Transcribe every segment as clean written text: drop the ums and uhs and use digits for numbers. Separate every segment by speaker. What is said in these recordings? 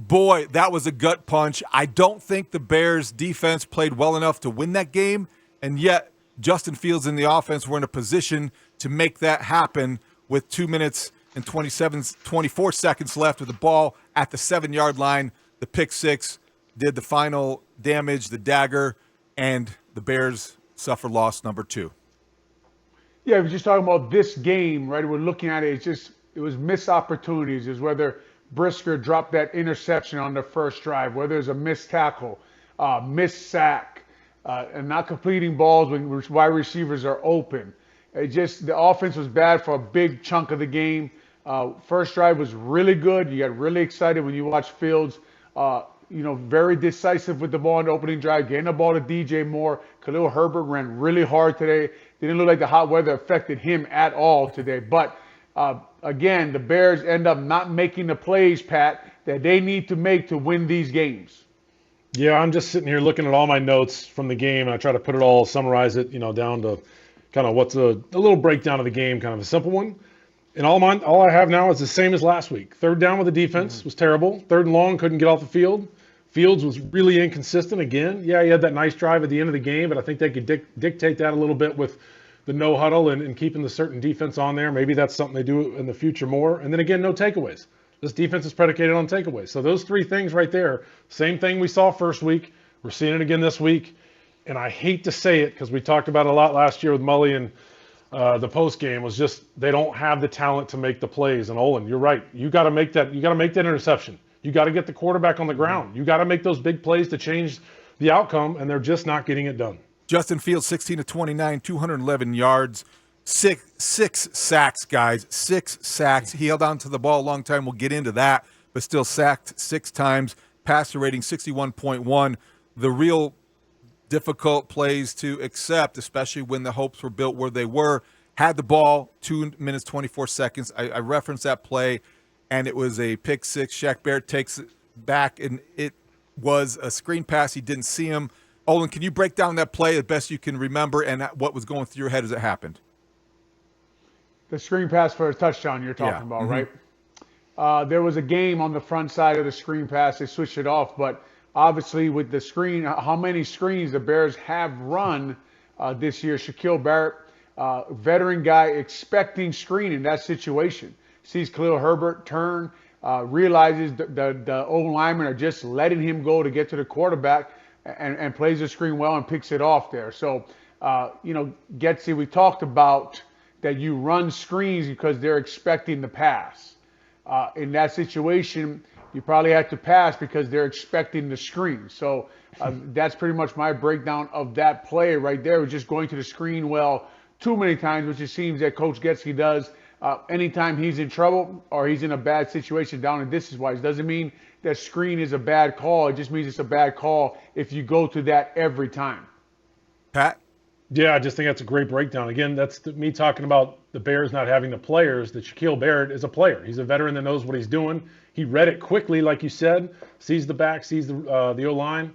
Speaker 1: Boy, that was a gut punch. I don't think the Bears defense played well enough to win that game, and yet Justin Fields and the offense were in a position to make that happen with 2 minutes and 24 seconds left with the ball at the 7-yard line. The pick six did the final damage, the dagger, and the Bears suffer loss number 2.
Speaker 2: Yeah, we're just talking about this game, right? We're looking at it. It was missed opportunities. Is whether Brisker dropped that interception on the first drive, whether it's a missed tackle, missed sack, and not completing balls when wide receivers are open. The offense was bad for a big chunk of the game. First drive was really good. You got really excited when you watch Fields. Very decisive with the ball in the opening drive, getting the ball to DJ Moore. Khalil Herbert ran really hard today. Didn't look like the hot weather affected him at all today. But again, the Bears end up not making the plays, Pat, that they need to make to win these games.
Speaker 3: Yeah, I'm just sitting here looking at all my notes from the game, and I try to put it all, summarize it, down to kind of what's a little breakdown of the game, kind of a simple one. And all I have now is the same as last week. Third down with the defense was terrible. Third and long, couldn't get off the field. Fields was really inconsistent again. Yeah, he had that nice drive at the end of the game, but I think they could dictate that a little bit with the no huddle and keeping the certain defense on there. Maybe that's something they do in the future more. And then again, no takeaways. This defense is predicated on takeaways. So those three things right there, same thing we saw first week. We're seeing it again this week. And I hate to say it because we talked about it a lot last year with Mully and the post game was just they don't have the talent to make the plays. And Olin, you're right. You got to make that. You got to make that interception. You got to get the quarterback on the ground. You got to make those big plays to change the outcome, and they're just not getting it done.
Speaker 1: Justin Fields, 16 of 29, 211 yards, six sacks, guys. 6 sacks. He held on to the ball a long time. We'll get into that, but still sacked 6 times. Passer rating 61.1. The real difficult plays to accept, especially when the hopes were built where they were. Had the ball, 2 minutes, 24 seconds. I referenced that play, and it was a pick six. Shaq Barrett takes it back, and it was a screen pass. He didn't see him. Olin, can you break down that play as best you can remember and what was going through your head as it happened?
Speaker 2: The screen pass for a touchdown you're talking about, right? There was a game on the front side of the screen pass. They switched it off, but obviously with the screen, how many screens the Bears have run this year. Shaquille Barrett, veteran guy, expecting screen in that situation. Sees Khalil Herbert turn, realizes the old linemen are just letting him go to get to the quarterback and plays the screen well and picks it off there. So, Getsy, we talked about that you run screens because they're expecting the pass. In that situation, you probably have to pass because they're expecting the screen. So that's pretty much my breakdown of that play right there. Just going to the screen well too many times, which it seems that Coach Getsy does anytime he's in trouble or he's in a bad situation down and distance-wise. Doesn't mean that screen is a bad call. It just means it's a bad call if you go to that every time.
Speaker 1: Pat?
Speaker 3: Yeah, I just think that's a great breakdown. Again, that's me talking about the Bears not having the players. That Shaquille Barrett is a player. He's a veteran that knows what he's doing. He read it quickly, like you said, sees the back, sees the O-line.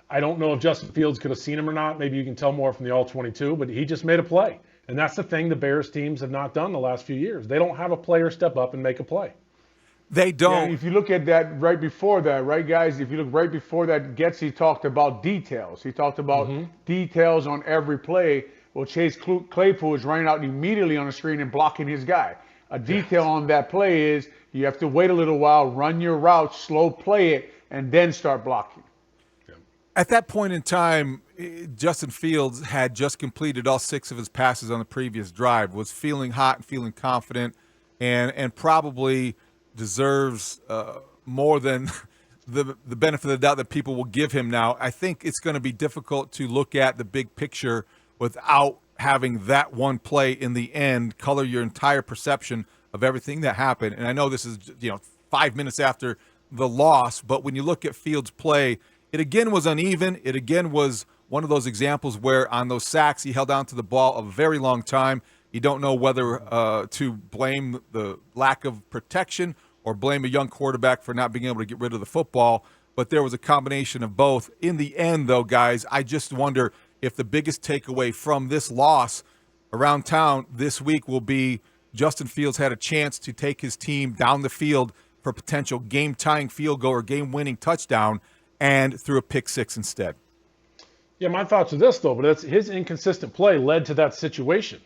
Speaker 3: I don't know if Justin Fields could have seen him or not. Maybe you can tell more from the All-22, but he just made a play. And that's the thing the Bears teams have not done the last few years. They don't have a player step up and make a play.
Speaker 1: They don't.
Speaker 2: Yeah, if you look at that right before that, right, guys, if you look right before that, Getsy talked about details. He talked about details on every play. Well, Chase Claypool is running out immediately on the screen and blocking his guy. A detail on that play is you have to wait a little while, run your route, slow play it, and then start blocking.
Speaker 1: At that point in time, Justin Fields had just completed all 6 of his passes on the previous drive, was feeling hot and feeling confident, and probably deserves more than the benefit of the doubt that people will give him now. I think it's going to be difficult to look at the big picture without having that one play in the end color your entire perception of everything that happened. And I know this is 5 minutes after the loss, but when you look at Fields' play, it again was uneven. It again was one of those examples where on those sacks he held on to the ball a very long time. You don't know whether to blame the lack of protection or blame a young quarterback for not being able to get rid of the football, but there was a combination of both. In the end, though, guys, I just wonder if the biggest takeaway from this loss around town this week will be Justin Fields had a chance to take his team down the field for a potential game-tying field goal or game-winning touchdown and threw a pick six instead.
Speaker 3: Yeah, my thoughts are this, though, but his inconsistent play led to that situation.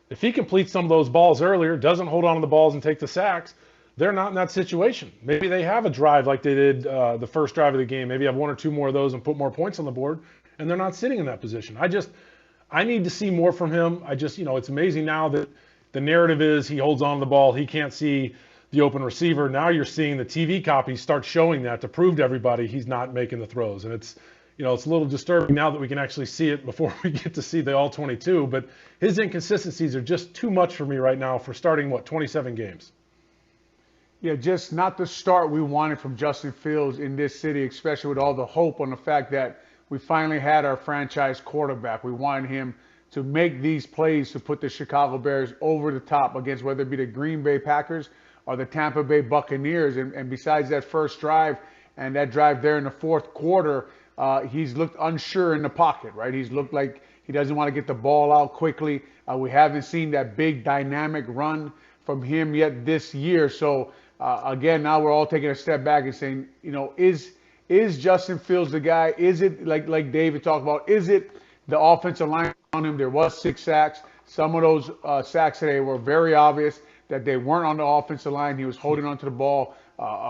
Speaker 3: If he completes some of those balls earlier, doesn't hold on to the balls and take the sacks, they're not in that situation. Maybe they have a drive like they did the first drive of the game. Maybe have one or two more of those and put more points on the board, and they're not sitting in that position. I need to see more from him. It's amazing now that the narrative is he holds on to the ball, he can't see the open receiver. Now you're seeing the TV copy start showing that to prove to everybody he's not making the throws. And it's a little disturbing now that we can actually see it before we get to see the all 22. But his inconsistencies are just too much for me right now for starting, 27 games.
Speaker 2: Yeah, just not the start we wanted from Justin Fields in this city, especially with all the hope on the fact that we finally had our franchise quarterback. We wanted him to make these plays to put the Chicago Bears over the top against whether it be the Green Bay Packers or the Tampa Bay Buccaneers. And besides that first drive and that drive there in the fourth quarter, he's looked unsure in the pocket, right? He's looked like he doesn't want to get the ball out quickly. We haven't seen that big dynamic run from him yet this year. So, again, now we're all taking a step back and saying, is Justin Fields the guy? Is it, like David talked about, is it the offensive line on him? There was 6 sacks. Some of those sacks today were very obvious that they weren't on the offensive line. He was holding onto the ball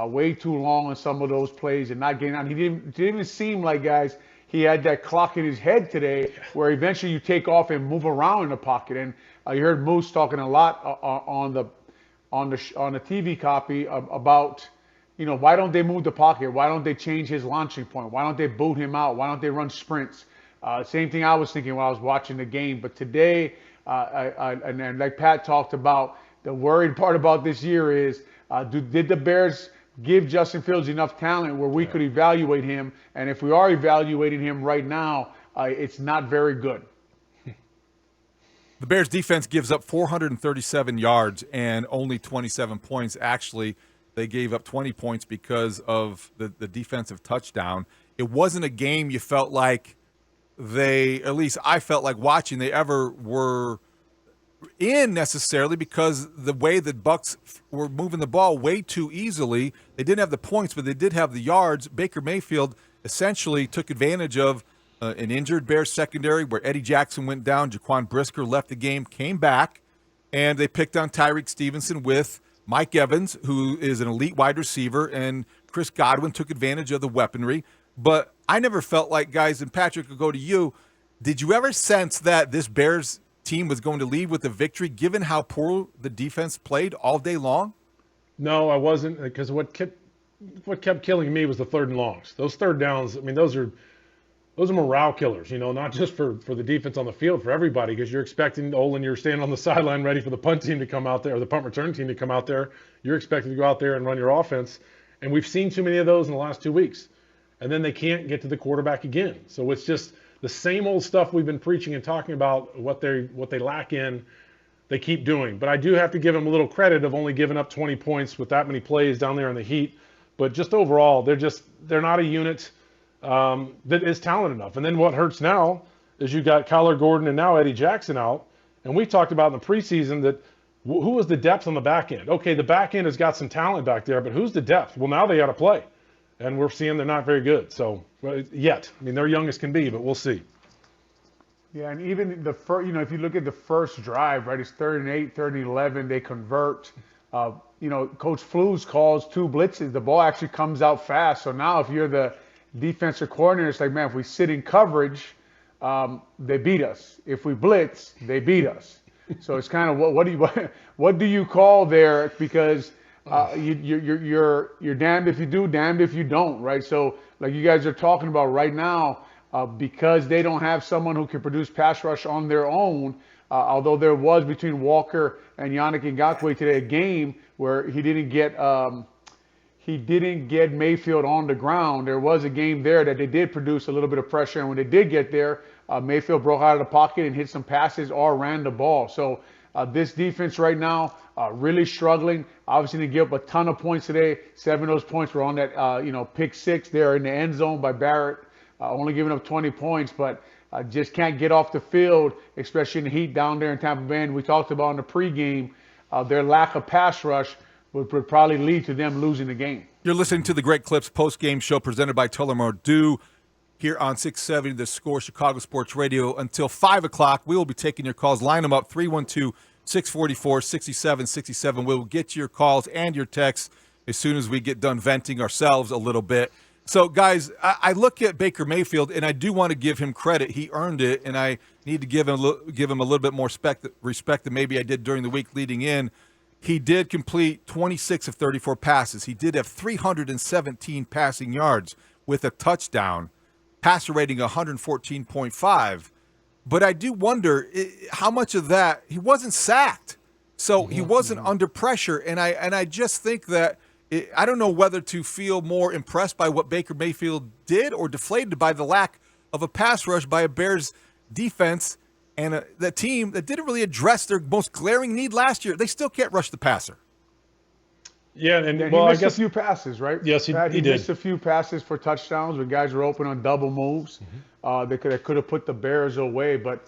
Speaker 2: way too long on some of those plays and not getting on. It didn't even seem like, guys, he had that clock in his head today where eventually you take off and move around in the pocket. And you heard Moose talking a lot on the TV copy about, why don't they move the pocket? Why don't they change his launching point? Why don't they boot him out? Why don't they run sprints? Same thing I was thinking while I was watching the game. But today, and like Pat talked about, the worried part about this year is, did the Bears give Justin Fields enough talent where we could evaluate him? And if we are evaluating him right now, it's not very good.
Speaker 1: The Bears defense gives up 437 yards and only 27 points. Actually, they gave up 20 points because of the defensive touchdown. It wasn't a game you felt like at least I felt like watching, they ever were in necessarily, because the way the Bucs were moving the ball way too easily. They didn't have the points, but they did have the yards. Baker Mayfield essentially took advantage of an injured Bears secondary where Eddie Jackson went down. Jaquan Brisker left the game, came back, and they picked on Tyreek Stevenson with Mike Evans, who is an elite wide receiver, and Chris Godwin took advantage of the weaponry. But I never felt like, guys, and Patrick, will go to you, did you ever sense that this Bears team was going to lead with the victory given how poor the defense played all day long?
Speaker 3: No, I wasn't, because what kept killing me was the third and longs. Those third downs, those are morale killers, not just for the defense on the field, for everybody, because you're expecting, Olin, you're standing on the sideline ready for the punt team to come out there, or the punt return team to come out there. You're expected to go out there and run your offense. And we've seen too many of those in the last 2 weeks. And then they can't get to the quarterback again. So it's just the same old stuff we've been preaching and talking about, what they lack in, they keep doing. But I do have to give them a little credit of only giving up 20 points with that many plays down there in the heat. But just overall, they're not a unit that is talented enough. And then what hurts now is you got Kyler Gordon and now Eddie Jackson out. And we talked about in the preseason that who was the depth on the back end? Okay, the back end has got some talent back there, but who's the depth? Well, now they got to play. And we're seeing they're not very good. So, yet. They're young as can be, but we'll see.
Speaker 2: Yeah, and even if you look at the first drive, right, it's 3rd and 8, 3rd and 11, they convert. Coach Flus calls 2 blitzes. The ball actually comes out fast. So now if you're the defensive coordinator, it's like, man, if we sit in coverage, they beat us. If we blitz, they beat us. So it's kind of what do you call there? Because you're damned if you do, damned if you don't, right? So like you guys are talking about right now, because they don't have someone who can produce pass rush on their own, although there was between Walker and Yannick Ngakoue today a game where he didn't get Mayfield on the ground. There was a game there that they did produce a little bit of pressure, and when they did get there, Mayfield broke out of the pocket and hit some passes or ran the ball. So this defense right now, really struggling. Obviously, they give up a ton of points today. 7 of those points were on that, pick 6 there in the end zone by Barrett, only giving up 20 points, but just can't get off the field, especially in the heat down there in Tampa Bay. And we talked about in the pregame their lack of pass rush would probably lead to them losing the game.
Speaker 1: You're listening to the Great Clips post-game show presented by Tullamore Dew here on 670 The Score, Chicago Sports Radio. Until 5 o'clock, we will be taking your calls. Line them up, 312-644-6767. We will get your calls and your texts as soon as we get done venting ourselves a little bit. So, guys, I look at Baker Mayfield, and I do want to give him credit. He earned it, and I need to give him a little bit more respect than maybe I did during the week leading in. He did complete 26 of 34 passes. He did have 317 passing yards with a touchdown, passer rating 114.5. But I do wonder how much of that he wasn't sacked, so he wasn't under pressure. And I just think that I don't know whether to feel more impressed by what Baker Mayfield did or deflated by the lack of a pass rush by a Bears defense and the team that didn't really address their most glaring need last year. They still can't rush the passer.
Speaker 3: Yeah, and
Speaker 2: he
Speaker 3: well,
Speaker 2: missed
Speaker 3: I guess
Speaker 2: a few passes, right?
Speaker 3: Yes, he did.
Speaker 2: Missed a few passes for touchdowns when guys were open on double moves. They could have put the Bears away, but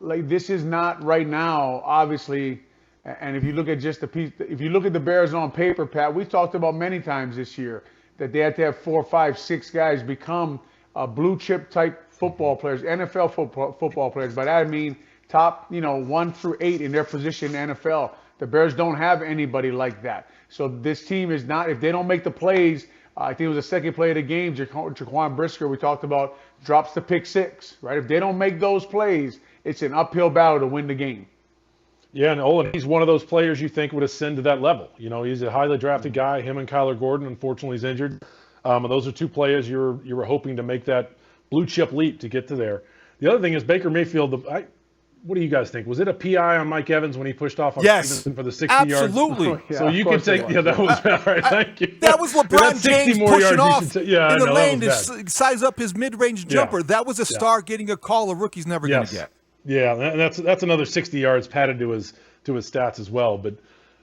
Speaker 2: like this is not right now, obviously. And if you look at just if you look at the Bears on paper, Pat, we talked about many times this year that they had to have 4, 5, 6 guys become blue chip type football players, NFL football players. By that I mean top, 1 through 8 in their position in the NFL. The Bears don't have anybody like that. So this team is not, if they don't make the plays, I think it was the second play of the game, Jaquan Brisker, we talked about, drops the pick 6, right? If they don't make those plays, it's an uphill battle to win the game.
Speaker 3: Yeah, and Olin, he's one of those players you think would ascend to that level. He's a highly drafted guy. Him and Kyler Gordon, unfortunately, is injured. Those are two players you were hoping to make that blue chip leap to get to there. The other thing is Baker Mayfield. What do you guys think? Was it a PI on Mike Evans when he pushed off on Stevenson for the 60 yards?
Speaker 1: Absolutely.
Speaker 3: So you can take. Yeah, that was all right. Thank you.
Speaker 1: That was LeBron James pushing off in the lane to size up his mid-range jumper.
Speaker 3: Yeah.
Speaker 1: That was a star getting a call a rookie's never going to get.
Speaker 3: Yeah, and that's another 60 yards padded to his stats as well. But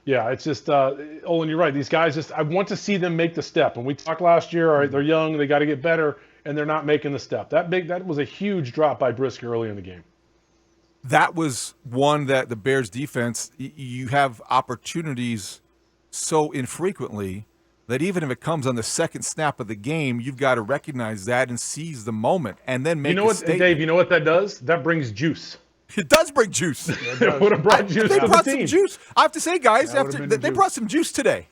Speaker 3: yeah, it's just Olin, you're right. These guys I want to see them make the step. And we talked last year. All right, they're young, they got to get better, and they're not making the step. That was a huge drop by Brisker early in the game.
Speaker 1: That was one that the Bears defense, you have opportunities so infrequently that even if it comes on the second snap of the game, you've got to recognize that and seize the moment and then make a statement.
Speaker 3: Dave, you know what that does? That brings juice.
Speaker 1: It does bring juice.
Speaker 3: It would have brought juice
Speaker 1: They
Speaker 3: to
Speaker 1: brought
Speaker 3: the team.
Speaker 1: some juice. I have to say, guys, they
Speaker 2: juice.
Speaker 1: brought some juice today.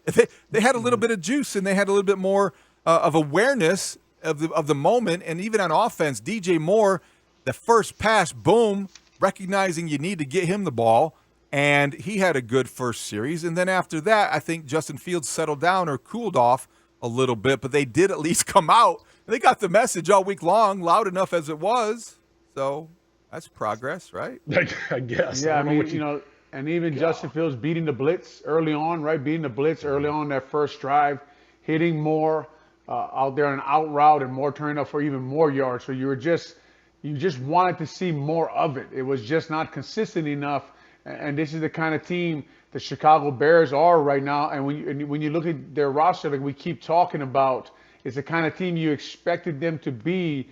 Speaker 1: They had a little bit of juice and they had a little bit more of awareness of the moment. And even on offense, DJ Moore, the first pass, boom, recognizing you need to get him the ball. And he had a good first series. And then after that, I think Justin Fields settled down or cooled off a little bit. But they did at least come out. And they got the message all week long, loud enough as it was. So that's progress, right?
Speaker 3: I guess.
Speaker 2: Yeah, and even Justin Fields beating the blitz early on, right? Beating the blitz early on that first drive, hitting more out there on an out route and more turning up for even more yards. So you just wanted to see more of it. It was just not consistent enough. And this is the kind of team the Chicago Bears are right now. And when you look at their roster, like we keep talking about, it's the kind of team you expected them to be.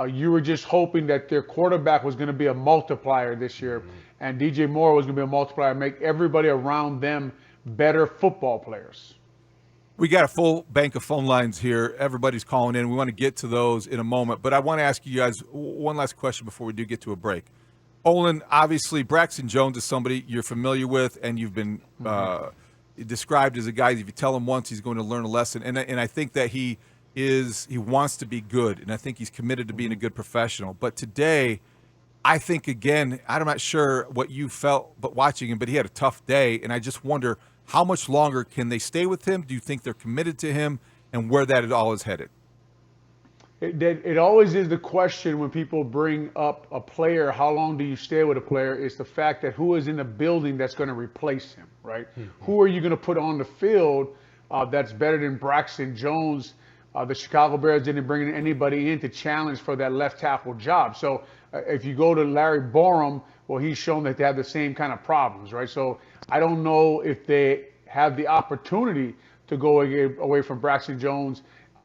Speaker 2: You were just hoping that their quarterback was going to be a multiplier this year. And DJ Moore was going to be a multiplier, make everybody around them better football players.
Speaker 1: We got a full bank of phone lines here. Everybody's calling in. We want to get to those in a moment. But I want to ask you guys one last question before we do get to a break. Olin, obviously, Braxton Jones is somebody you're familiar with, and you've been described as a guy, if you tell him once, he's going to learn a lesson. And I think that he wants to be good, and I think he's committed to being a good professional. But today, I think, again, I'm not sure what you felt but watching him, but he had a tough day, and I just wonder how much longer can they stay with him? Do you think they're committed to him, and where that all is headed?
Speaker 2: It always is the question when people bring up a player, how long do you stay with a player? It's the fact that who is in the building that's going to replace him, right? Who are you going to put on the field that's better than Braxton Jones? The Chicago Bears didn't bring anybody in to challenge for that left tackle job. So if you go to Larry Borum, well, he's shown that they have the same kind of problems, right? So I don't know if they have the opportunity to go away from Braxton Jones.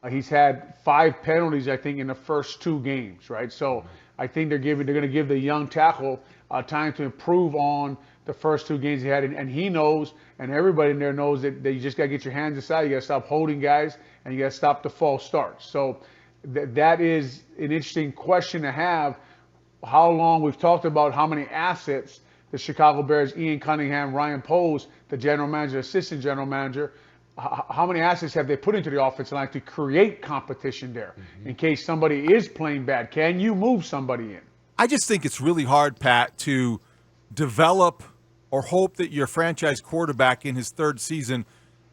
Speaker 2: He's had 5 penalties, I think, in the first 2 games, right? So I think they're going to give the young tackle time to improve on the first 2 games he had, and he knows, and everybody in there knows that you just got to get your hands aside. You got to stop holding guys, and you got to stop the false starts. So that is an interesting question to have. How long we've talked about how many assets the Chicago Bears, Ian Cunningham, Ryan Poles, the general manager, assistant general manager, how many assets have they put into the offensive line to create competition there in case somebody is playing bad? Can you move somebody in?
Speaker 1: I just think it's really hard, Pat, to develop or hope that your franchise quarterback in his 3rd season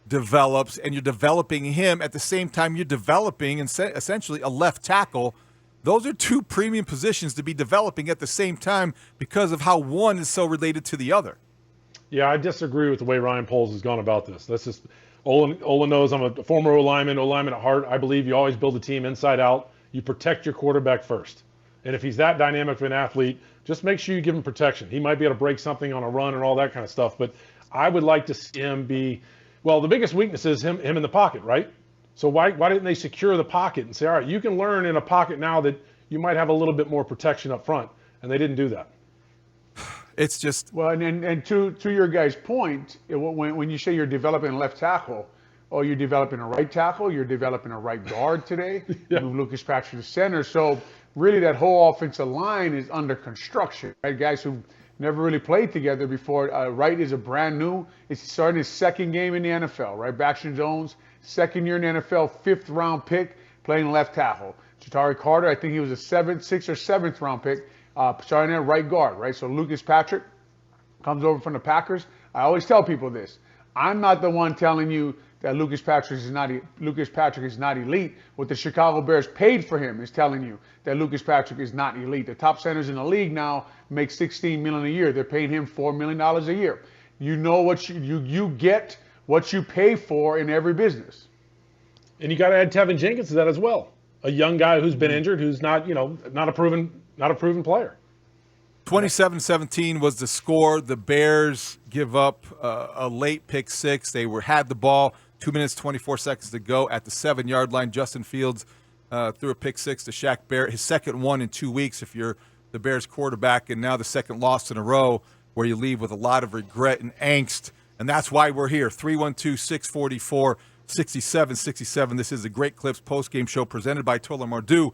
Speaker 1: develops, and you're developing him at the same time you're developing essentially a left tackle. Those are 2 premium positions to be developing at the same time because of how one is so related to the other.
Speaker 3: Yeah, I disagree with the way Ryan Poles has gone about this. That's just Olin knows I'm a former O-lineman at heart. I believe you always build a team inside out. You protect your quarterback first. And if he's that dynamic of an athlete, just make sure you give him protection. He might be able to break something on a run and all that kind of stuff, but I would like to see him be, well, the biggest weakness is him in the pocket, right? So why didn't they secure the pocket and say, all right, you can learn in a pocket now that you might have a little bit more protection up front, and they didn't do that.
Speaker 1: It's just,
Speaker 2: well, and to your guys' point, when you say you're developing a left tackle, or you're developing a right tackle, you're developing a right guard today.
Speaker 3: Yeah.
Speaker 2: Move Lucas Patrick to center. So really, that whole offensive line is under construction. Right, guys who never really played together before. Wright is a brand new. He's starting his 2nd game in the NFL. Right, Baxter Jones, 2nd year in the NFL, 5th round pick, playing left tackle. Ja'Tari Carter, I think he was a 6th or 7th round pick, starting at right guard. Right, so Lucas Patrick comes over from the Packers. I always tell people this. I'm not the one telling you that Lucas Patrick is not elite. What the Chicago Bears paid for him is telling you that Lucas Patrick is not elite. The top centers in the league now make $16 million a year. They're paying him $4 million a year. You know what you get what you pay for in every business.
Speaker 3: And you got to add Tevin Jenkins to that as well. A young guy who's been injured, who's not a proven player.
Speaker 1: 27-17 was the score. The Bears give up a late pick 6. They had the ball, 2 minutes, 24 seconds to go at the 7-yard line. Justin Fields threw a pick 6 to Shaq Barrett, his 2nd one in 2 weeks if you're the Bears quarterback, and now the 2nd loss in a row where you leave with a lot of regret and angst. And that's why we're here. 312-644-6767. This is the Great Clips postgame show presented by Toller Mardue.